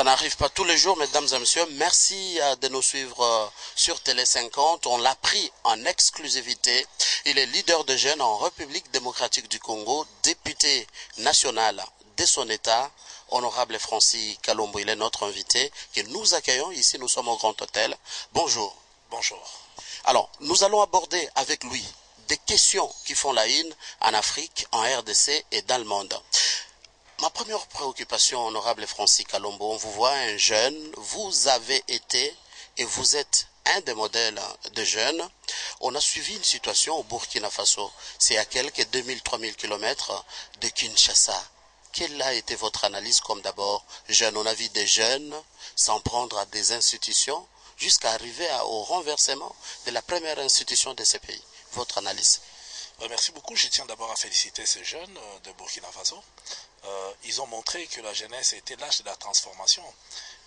Ça n'arrive pas tous les jours, mesdames et messieurs. Merci de nous suivre sur Télé 50. On l'a pris en exclusivité. Il est leader de jeunes en République démocratique du Congo, député national de son État, honorable Francis Kalombo. Il est notre invité que nous accueillons ici. Nous sommes au Grand Hôtel. Bonjour. Bonjour. Alors, nous allons aborder avec lui des questions qui font la une en Afrique, en RDC et dans le monde. Ma première préoccupation, honorable Francis Kalombo, on vous voit un jeune, vous avez été et vous êtes un des modèles de jeunes. On a suivi une situation au Burkina Faso, c'est à quelques 2000-3000 km de Kinshasa. Quelle a été votre analyse comme d'abord jeune? On a vu des jeunes s'en prendre à des institutions jusqu'à arriver au renversement de la première institution de ces pays. Votre analyse? Merci beaucoup. Je tiens d'abord à féliciter ces jeunes de Burkina Faso. Ils ont montré que la jeunesse était l'âge de la transformation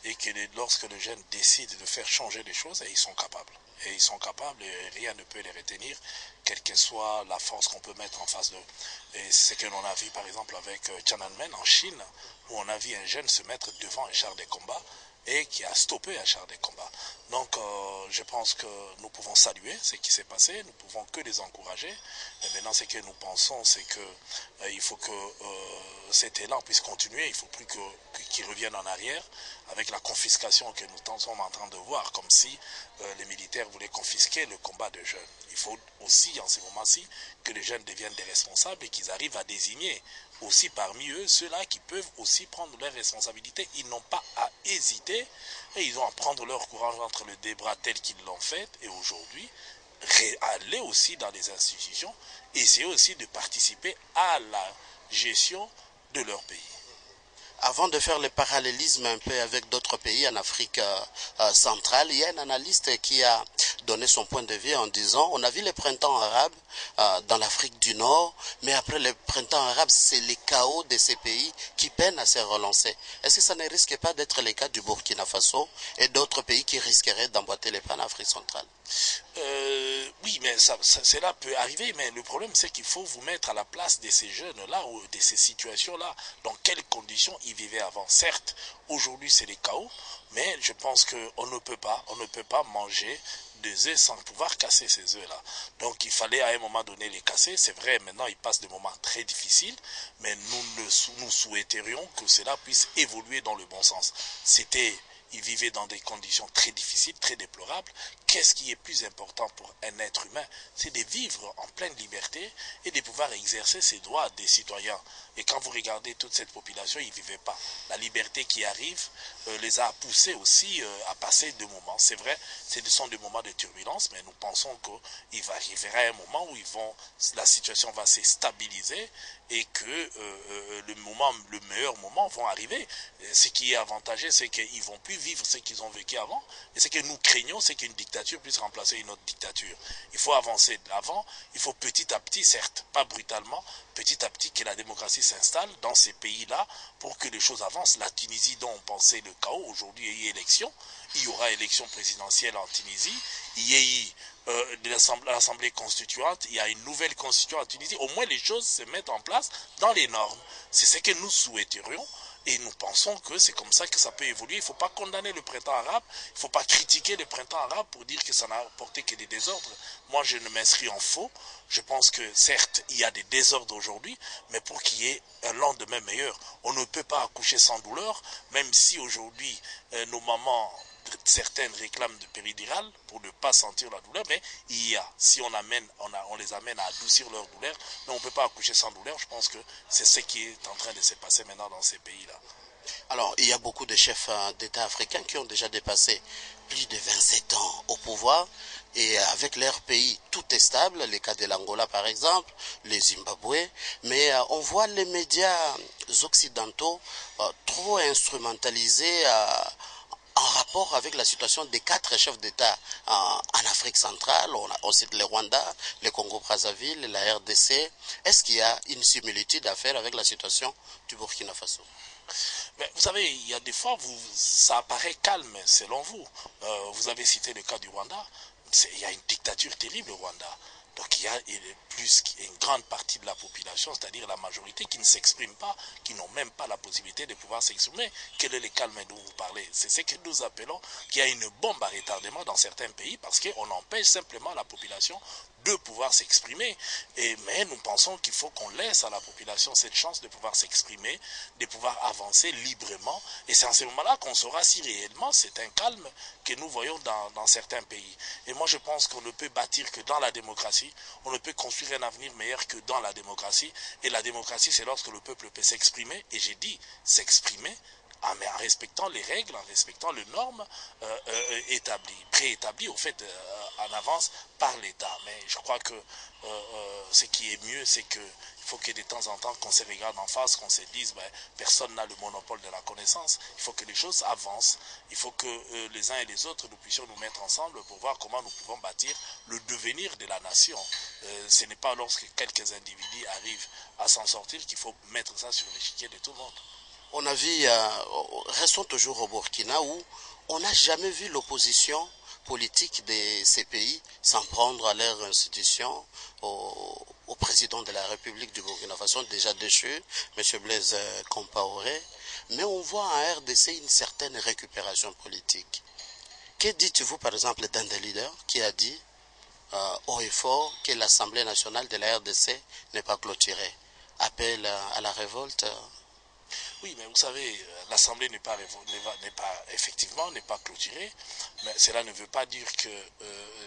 et que lorsque les jeunes décident de faire changer les choses, ils sont capables. Et ils sont capables et rien ne peut les retenir, quelle que soit la force qu'on peut mettre en face d'eux. Et c'est ce que l'on a vu par exemple avec Tiananmen en Chine, où on a vu un jeune se mettre devant un char de combat et qui a stoppé un char de combat. Donc je pense que nous pouvons saluer ce qui s'est passé, nous pouvons que les encourager. Et maintenant ce que nous pensons, c'est que il faut que cet élan puisse continuer, il ne faut plus qu'il revienne en arrière avec la confiscation que nous sommes en train de voir, comme si les militaires voulaient confisquer le combat de jeunes. Il faut aussi en ce moment-ci que les jeunes deviennent des responsables et qu'ils arrivent à désigner aussi parmi eux ceux-là qui peuvent aussi prendre leurs responsabilités. Ils n'ont pas à hésiter et ils ont à prendre leur courage entre les deux bras tel qu'ils l'ont fait et aujourd'hui aller aussi dans les institutions, essayer aussi de participer à la gestion de leur pays. Avant de faire le parallélisme un peu avec d'autres pays en Afrique centrale, il y a un analyste qui a donné son point de vue en disant on a vu le printemps arabe dans l'Afrique du Nord, mais après le printemps arabe, c'est les chaos de ces pays qui peinent à se relancer. Est-ce que ça ne risque pas d'être le cas du Burkina Faso et d'autres pays qui risqueraient d'emboîter les pas en Afrique centrale? Oui, mais cela peut arriver, mais le problème c'est qu'il faut vous mettre à la place de ces jeunes-là ou de ces situations-là. Dans quelles conditions ils vivaient avant? Certes, aujourd'hui c'est les chaos, mais je pense qu'on ne peut pas manger des œufs sans pouvoir casser ces œufs-là. Donc il fallait à un moment donné les casser. C'est vrai, maintenant ils passent des moments très difficiles, mais nous souhaiterions que cela puisse évoluer dans le bon sens. Ils vivaient dans des conditions très difficiles, très déplorables. Qu'est-ce qui est plus important pour un être humain? C'est de vivre en pleine liberté et de pouvoir exercer ses droits des citoyens. Et quand vous regardez toute cette population, ils ne vivaient pas. La liberté qui arrive les a poussés aussi à passer des moments. C'est vrai, ce sont des moments de turbulence, mais nous pensons qu'il va arriver à un moment où la situation va se stabiliser et que le meilleur moment va arriver. Ce qui est avantageux, c'est qu'ils ne vont plus vivre ce qu'ils ont vécu avant. Et ce que nous craignons, c'est qu'une dictature puisse remplacer une autre dictature. Il faut avancer de l'avant, il faut petit à petit, certes, pas brutalement, petit à petit que la démocratie s'installe dans ces pays-là pour que les choses avancent. La Tunisie dont on pensait le chaos, aujourd'hui il y a élection. Il y aura élection présidentielle en Tunisie. Il y a eu l'Assemblée constituante, il y a une nouvelle constitution en Tunisie. Au moins les choses se mettent en place dans les normes. C'est ce que nous souhaiterions. Et nous pensons que c'est comme ça que ça peut évoluer. Il ne faut pas condamner le printemps arabe, il ne faut pas critiquer le printemps arabe pour dire que ça n'a apporté que des désordres. Moi, je ne m'inscris en faux. Je pense que certes, il y a des désordres aujourd'hui, mais pour qu'il y ait un lendemain meilleur, on ne peut pas accoucher sans douleur, même si aujourd'hui, nos mamans, certaines réclament de péridurale pour ne pas sentir la douleur, mais si on les amène à adoucir leur douleur, mais on ne peut pas accoucher sans douleur. Je pense que c'est ce qui est en train de se passer maintenant dans ces pays-là. Alors, il y a beaucoup de chefs d'État africains qui ont déjà dépassé plus de 27 ans au pouvoir et avec leur pays, tout est stable, les cas de l'Angola par exemple, les Zimbabwe, mais on voit les médias occidentaux trop instrumentalisés en rapport avec la situation des 4 chefs d'État en Afrique centrale. On cite le Rwanda, le Congo-Brazzaville, la RDC. Est-ce qu'il y a une similitude à faire avec la situation du Burkina Faso? Mais vous savez, il y a des fois, ça apparaît calme selon vous. Vous avez cité le cas du Rwanda. Il y a une dictature terrible au Rwanda. Donc il y a une grande partie de la population, c'est-à-dire la majorité, qui ne s'exprime pas, qui n'ont même pas la possibilité de pouvoir s'exprimer. Quel est le calme dont vous parlez? C'est ce que nous appelons qu'il y a une bombe à retardement dans certains pays parce qu'on empêche simplement la population de pouvoir s'exprimer. Mais nous pensons qu'il faut qu'on laisse à la population cette chance de pouvoir s'exprimer, de pouvoir avancer librement. Et c'est en ce moment-là qu'on saura si réellement c'est un calme que nous voyons dans certains pays. Et moi je pense qu'on ne peut bâtir que dans la démocratie, on ne peut construire un avenir meilleur que dans la démocratie. Et la démocratie, c'est lorsque le peuple peut s'exprimer, et j'ai dit s'exprimer, mais en respectant les règles, en respectant les normes préétablies au fait en avance par l'État. Mais je crois que ce qui est mieux, c'est qu'il faut que de temps en temps qu'on se regarde en face, qu'on se dise personne n'a le monopole de la connaissance. Il faut que les choses avancent. Il faut que les uns et les autres, nous puissions nous mettre ensemble pour voir comment nous pouvons bâtir le devenir de la nation. Ce n'est pas lorsque quelques individus arrivent à s'en sortir qu'il faut mettre ça sur l'échiquier de tout le monde. On a vu, restons toujours au Burkina où on n'a jamais vu l'opposition politique de ces pays s'en prendre à leurs institutions, au président de la République du Burkina Faso, déjà déchu, M. Blaise Compaoré. Mais on voit en RDC une certaine récupération politique. Que dites-vous par exemple d'un des leaders qui a dit haut et fort que l'Assemblée nationale de la RDC n'est pas clôturée? Appel à la révolte. Oui, mais vous savez, l'Assemblée n'est pas clôturée, mais cela ne veut pas dire que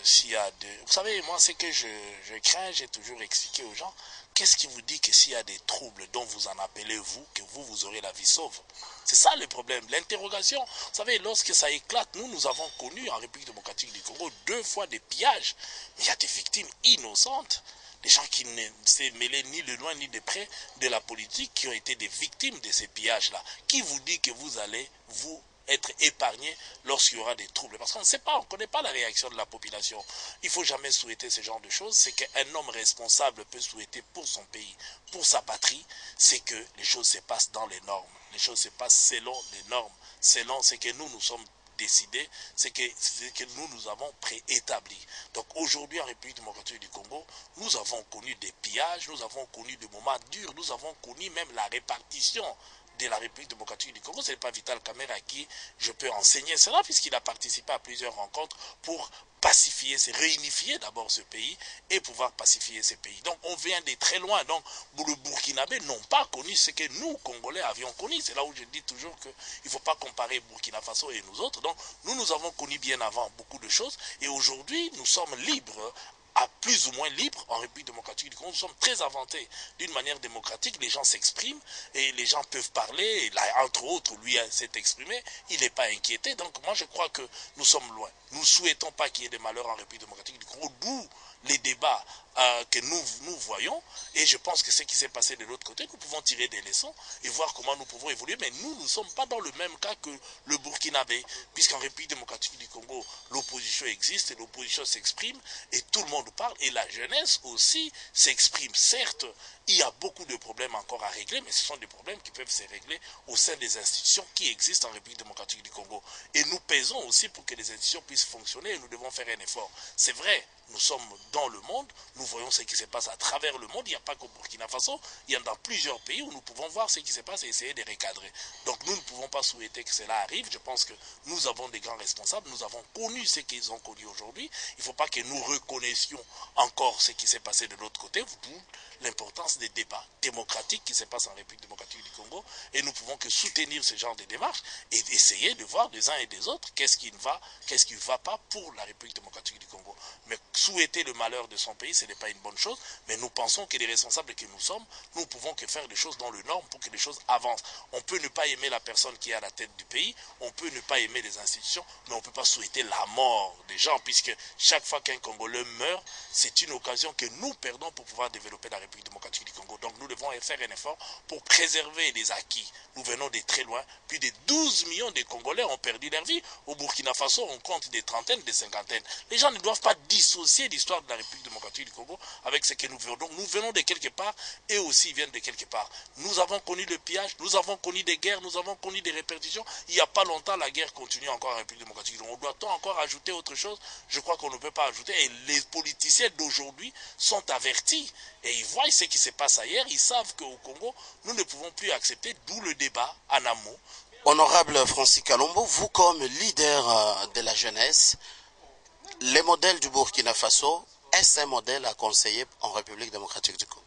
s'il y a des... Vous savez, moi, ce que je crains, j'ai toujours expliqué aux gens, qu'est-ce qui vous dit que s'il y a des troubles dont vous en appelez vous, que vous aurez la vie sauve? C'est ça le problème, l'interrogation. Vous savez, lorsque ça éclate, nous avons connu en République démocratique du Congo 2 fois des pillages, mais il y a des victimes innocentes. Des gens qui ne s'est mêlés ni de loin ni de près de la politique, qui ont été des victimes de ces pillages-là. Qui vous dit que vous allez, vous, être épargné lorsqu'il y aura des troubles? Parce qu'on ne sait pas, on ne connaît pas la réaction de la population. Il ne faut jamais souhaiter ce genre de choses. C'est qu'un homme responsable peut souhaiter pour son pays, pour sa patrie, c'est que les choses se passent dans les normes. Les choses se passent selon les normes, selon ce que nous sommes décidé, c'est que nous avons préétabli. Donc aujourd'hui en République démocratique du Congo, nous avons connu des pillages, nous avons connu des moments durs, nous avons connu même la répartition de la République démocratique du Congo. Ce n'est pas Vital Kamerhe à qui je peux enseigner cela, puisqu'il a participé à plusieurs rencontres pour pacifier, réunifier d'abord ce pays et pouvoir pacifier ce pays. Donc on vient de très loin. Donc le Burkinabé n'ont pas connu ce que nous, Congolais, avions connu. C'est là où je dis toujours qu'il ne faut pas comparer Burkina Faso et nous autres. Donc nous avons connu bien avant beaucoup de choses et aujourd'hui nous sommes libres, à plus ou moins libre en République démocratique du Congo. Nous sommes très inventés d'une manière démocratique. Les gens s'expriment et les gens peuvent parler. Et là, entre autres, lui s'est exprimé. Il n'est pas inquiété. Donc moi, je crois que nous sommes loin. Nous ne souhaitons pas qu'il y ait des malheurs en République démocratique du Congo, d'où les débats que nous voyons. Et je pense que ce qui s'est passé de l'autre côté, nous pouvons tirer des leçons et voir comment nous pouvons évoluer. Mais nous ne sommes pas dans le même cas que le Burkinabé, puisqu'en République démocratique du Congo, l'opposition existe et l'opposition s'exprime et tout le monde parle. Et la jeunesse aussi s'exprime. Certes, il y a beaucoup de problèmes encore à régler, mais ce sont des problèmes qui peuvent se régler au sein des institutions qui existent en République démocratique du Congo. Et nous pesons aussi pour que les institutions puissent fonctionner et nous devons faire un effort. C'est vrai, nous sommes dans le monde, nous voyons ce qui se passe à travers le monde. Il n'y a pas qu'au Burkina Faso, il y a dans plusieurs pays où nous pouvons voir ce qui se passe et essayer de recadrer. Donc nous ne pouvons pas souhaiter que cela arrive. Je pense que nous avons des grands responsables, nous avons connu ce qu'ils ont connu aujourd'hui. Il ne faut pas que nous reconnaissions encore ce qui s'est passé de l'autre côté, d'où l'importance des débats démocratiques qui se passent en République démocratique du Congo. Et nous pouvons que soutenir ce genre de démarches et essayer de voir des uns et des autres qu'est-ce qui ne va pas pour la République démocratique du Congo. Mais souhaiter le malheur de son pays, ce n'est pas une bonne chose, mais nous pensons que les responsables que nous sommes, nous pouvons que faire des choses dans le norme pour que les choses avancent. On peut ne pas aimer la personne qui est à la tête du pays, on peut ne pas aimer les institutions, mais on ne peut pas souhaiter la mort des gens, puisque chaque fois qu'un Congolais meurt, c'est une occasion que nous perdons pour pouvoir développer la République démocratique du Congo. Donc nous devons faire un effort pour préserver les acquis. Nous venons de très loin. Plus de 12 millions de Congolais ont perdu leur vie. Au Burkina Faso, on compte des trentaines, des cinquantaines. Les gens ne doivent pas dissocier l'histoire de la République démocratique du Congo Congo avec ce que nous venons. Donc nous venons de quelque part, et aussi viennent de quelque part. Nous avons connu le pillage, nous avons connu des guerres, nous avons connu des répercussions. Il n'y a pas longtemps, la guerre continue encore en République démocratique. Donc on doit-on encore ajouter autre chose? Je crois qu'on ne peut pas ajouter. Et les politiciens d'aujourd'hui sont avertis. Et ils voient ce qui se passe ailleurs. Ils savent qu'au Congo, nous ne pouvons plus accepter, d'où le débat en amont. Honorable Francis Kalombo, vous comme leader de la jeunesse, les modèles du Burkina Faso, est-ce un modèle à conseiller en République démocratique du Congo?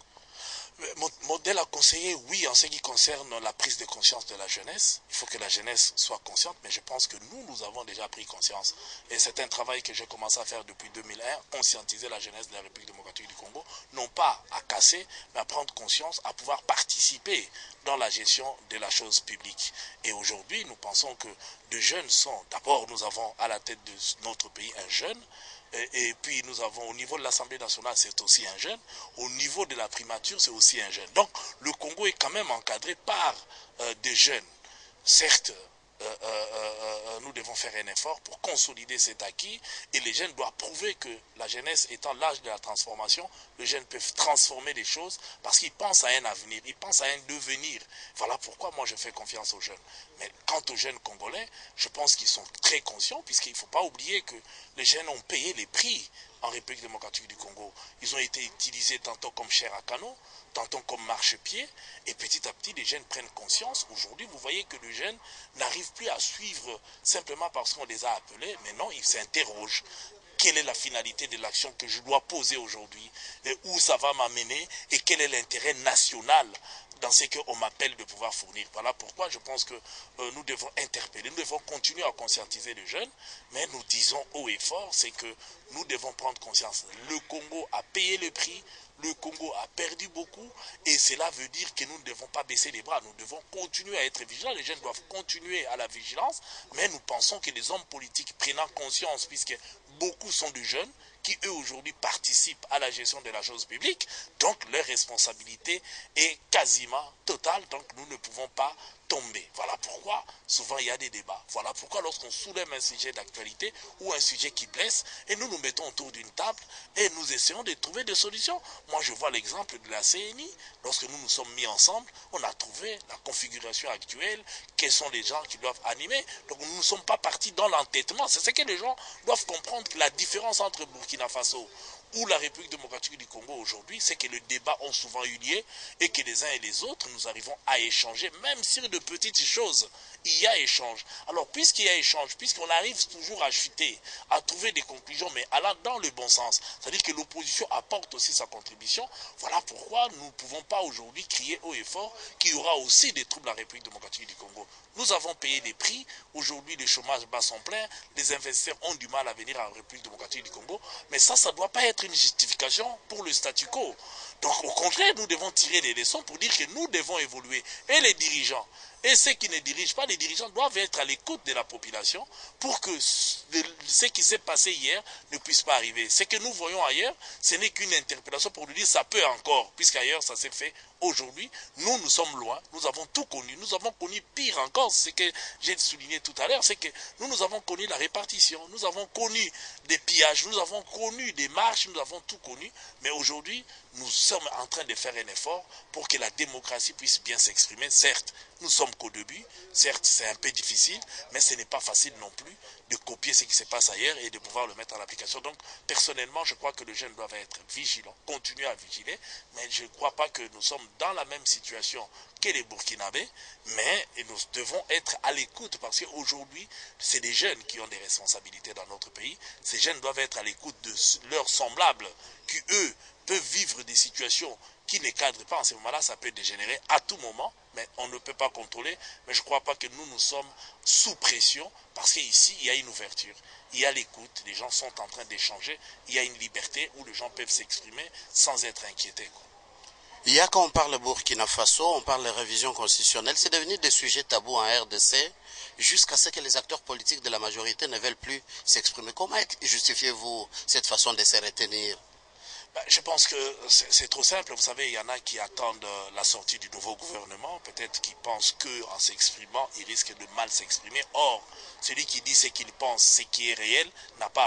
Modèle à conseiller, oui, en ce qui concerne la prise de conscience de la jeunesse. Il faut que la jeunesse soit consciente, mais je pense que nous avons déjà pris conscience. Et c'est un travail que j'ai commencé à faire depuis 2001, conscientiser la jeunesse de la République démocratique du Congo, non pas à casser, mais à prendre conscience, à pouvoir participer dans la gestion de la chose publique. Et aujourd'hui, nous pensons que de jeunes sont, d'abord, nous avons à la tête de notre pays un jeune, et puis nous avons au niveau de l'Assemblée nationale, c'est aussi un jeune. Au niveau de la primature, c'est aussi un jeune. Donc le Congo est quand même encadré par des jeunes. Certes, nous devons faire un effort pour consolider cet acquis et les jeunes doivent prouver que la jeunesse étant l'âge de la transformation, les jeunes peuvent transformer les choses parce qu'ils pensent à un avenir, ils pensent à un devenir. Voilà pourquoi moi je fais confiance aux jeunes. Mais quant aux jeunes congolais, je pense qu'ils sont très conscients puisqu'il ne faut pas oublier que les jeunes ont payé les prix en République démocratique du Congo. Ils ont été utilisés tantôt comme chair à canon, tantôt comme marchepied, et petit à petit, les jeunes prennent conscience. Aujourd'hui, vous voyez que les jeunes n'arrivent plus à suivre simplement parce qu'on les a appelés, mais non, ils s'interrogent. Quelle est la finalité de l'action que je dois poser aujourd'hui, et où ça va m'amener, et quel est l'intérêt national dans ce qu'on m'appelle de pouvoir fournir. Voilà pourquoi je pense que nous devons interpeller, nous devons continuer à conscientiser les jeunes, mais nous disons haut et fort, c'est que nous devons prendre conscience. Le Congo a payé le prix, le Congo a perdu beaucoup, et cela veut dire que nous ne devons pas baisser les bras, nous devons continuer à être vigilants, les jeunes doivent continuer à la vigilance, mais nous pensons que les hommes politiques prenant conscience, puisque beaucoup sont de jeunes, qui eux aujourd'hui participent à la gestion de la chose publique, donc leur responsabilité est quasiment totale, donc nous ne pouvons pas tomber. Voilà pourquoi souvent il y a des débats. Voilà pourquoi lorsqu'on soulève un sujet d'actualité ou un sujet qui blesse, et nous nous mettons autour d'une table et nous essayons de trouver des solutions. Moi je vois l'exemple de la CNI, lorsque nous nous sommes mis ensemble, on a trouvé la configuration actuelle, quels sont les gens qui doivent animer. Donc nous ne sommes pas partis dans l'entêtement. C'est ce que les gens doivent comprendre, que la différence entre Burkina Faso ou la République démocratique du Congo aujourd'hui, c'est que les débats ont souvent eu lieu et que les uns et les autres, nous arrivons à échanger, même sur de petites choses. Il y a échange. Alors, puisqu'il y a échange, puisqu'on arrive toujours à chuter, à trouver des conclusions, mais allant dans le bon sens, c'est-à-dire que l'opposition apporte aussi sa contribution, voilà pourquoi nous ne pouvons pas aujourd'hui crier haut et fort qu'il y aura aussi des troubles en République démocratique du Congo. Nous avons payé des prix. Aujourd'hui, le chômage bat son plein. Les investisseurs ont du mal à venir en République démocratique du Congo. Mais ça ne doit pas être une justification pour le statu quo. Donc, au contraire, nous devons tirer des leçons pour dire que nous devons évoluer. Et les dirigeants, et ceux qui ne dirigent pas, les dirigeants doivent être à l'écoute de la population pour que ce qui s'est passé hier ne puisse pas arriver. Ce que nous voyons ailleurs, ce n'est qu'une interpellation pour nous dire ça peut encore, puisqu'ailleurs ça s'est fait aujourd'hui. Nous sommes loin, nous avons tout connu, nous avons connu pire encore. Ce que j'ai souligné tout à l'heure, c'est que nous avons connu la répartition, nous avons connu des pillages, nous avons connu des marches, nous avons tout connu. Mais aujourd'hui, nous sommes en train de faire un effort pour que la démocratie puisse bien s'exprimer. Certes, nous sommes qu'au début, certes c'est un peu difficile, mais ce n'est pas facile non plus de copier ce qui se passe ailleurs et de pouvoir le mettre en application. Donc personnellement, je crois que les jeunes doivent être vigilants, continuer à vigiler, mais je ne crois pas que nous sommes dans la même situation que les Burkinabés, mais nous devons être à l'écoute parce qu'aujourd'hui, c'est des jeunes qui ont des responsabilités dans notre pays. Ces jeunes doivent être à l'écoute de leurs semblables qui, eux, peuvent vivre des situations qui ne cadrent pas en ce moment-là, ça peut dégénérer à tout moment, mais on ne peut pas contrôler. Mais je ne crois pas que nous sommes sous pression, parce qu'ici, il y a une ouverture, il y a l'écoute, les gens sont en train d'échanger, il y a une liberté où les gens peuvent s'exprimer sans être inquiétés. Il y a quand on parle Burkina Faso, on parle de révision constitutionnelle, c'est devenu des sujets tabous en RDC, jusqu'à ce que les acteurs politiques de la majorité ne veulent plus s'exprimer. Comment justifiez-vous cette façon de se retenir? Je pense que c'est trop simple. Vous savez, il y en a qui attendent la sortie du nouveau gouvernement. Peut-être qu'ils pensent qu'en s'exprimant, ils risquent de mal s'exprimer. Or, celui qui dit ce qu'il pense, ce qui est réel, n'a pas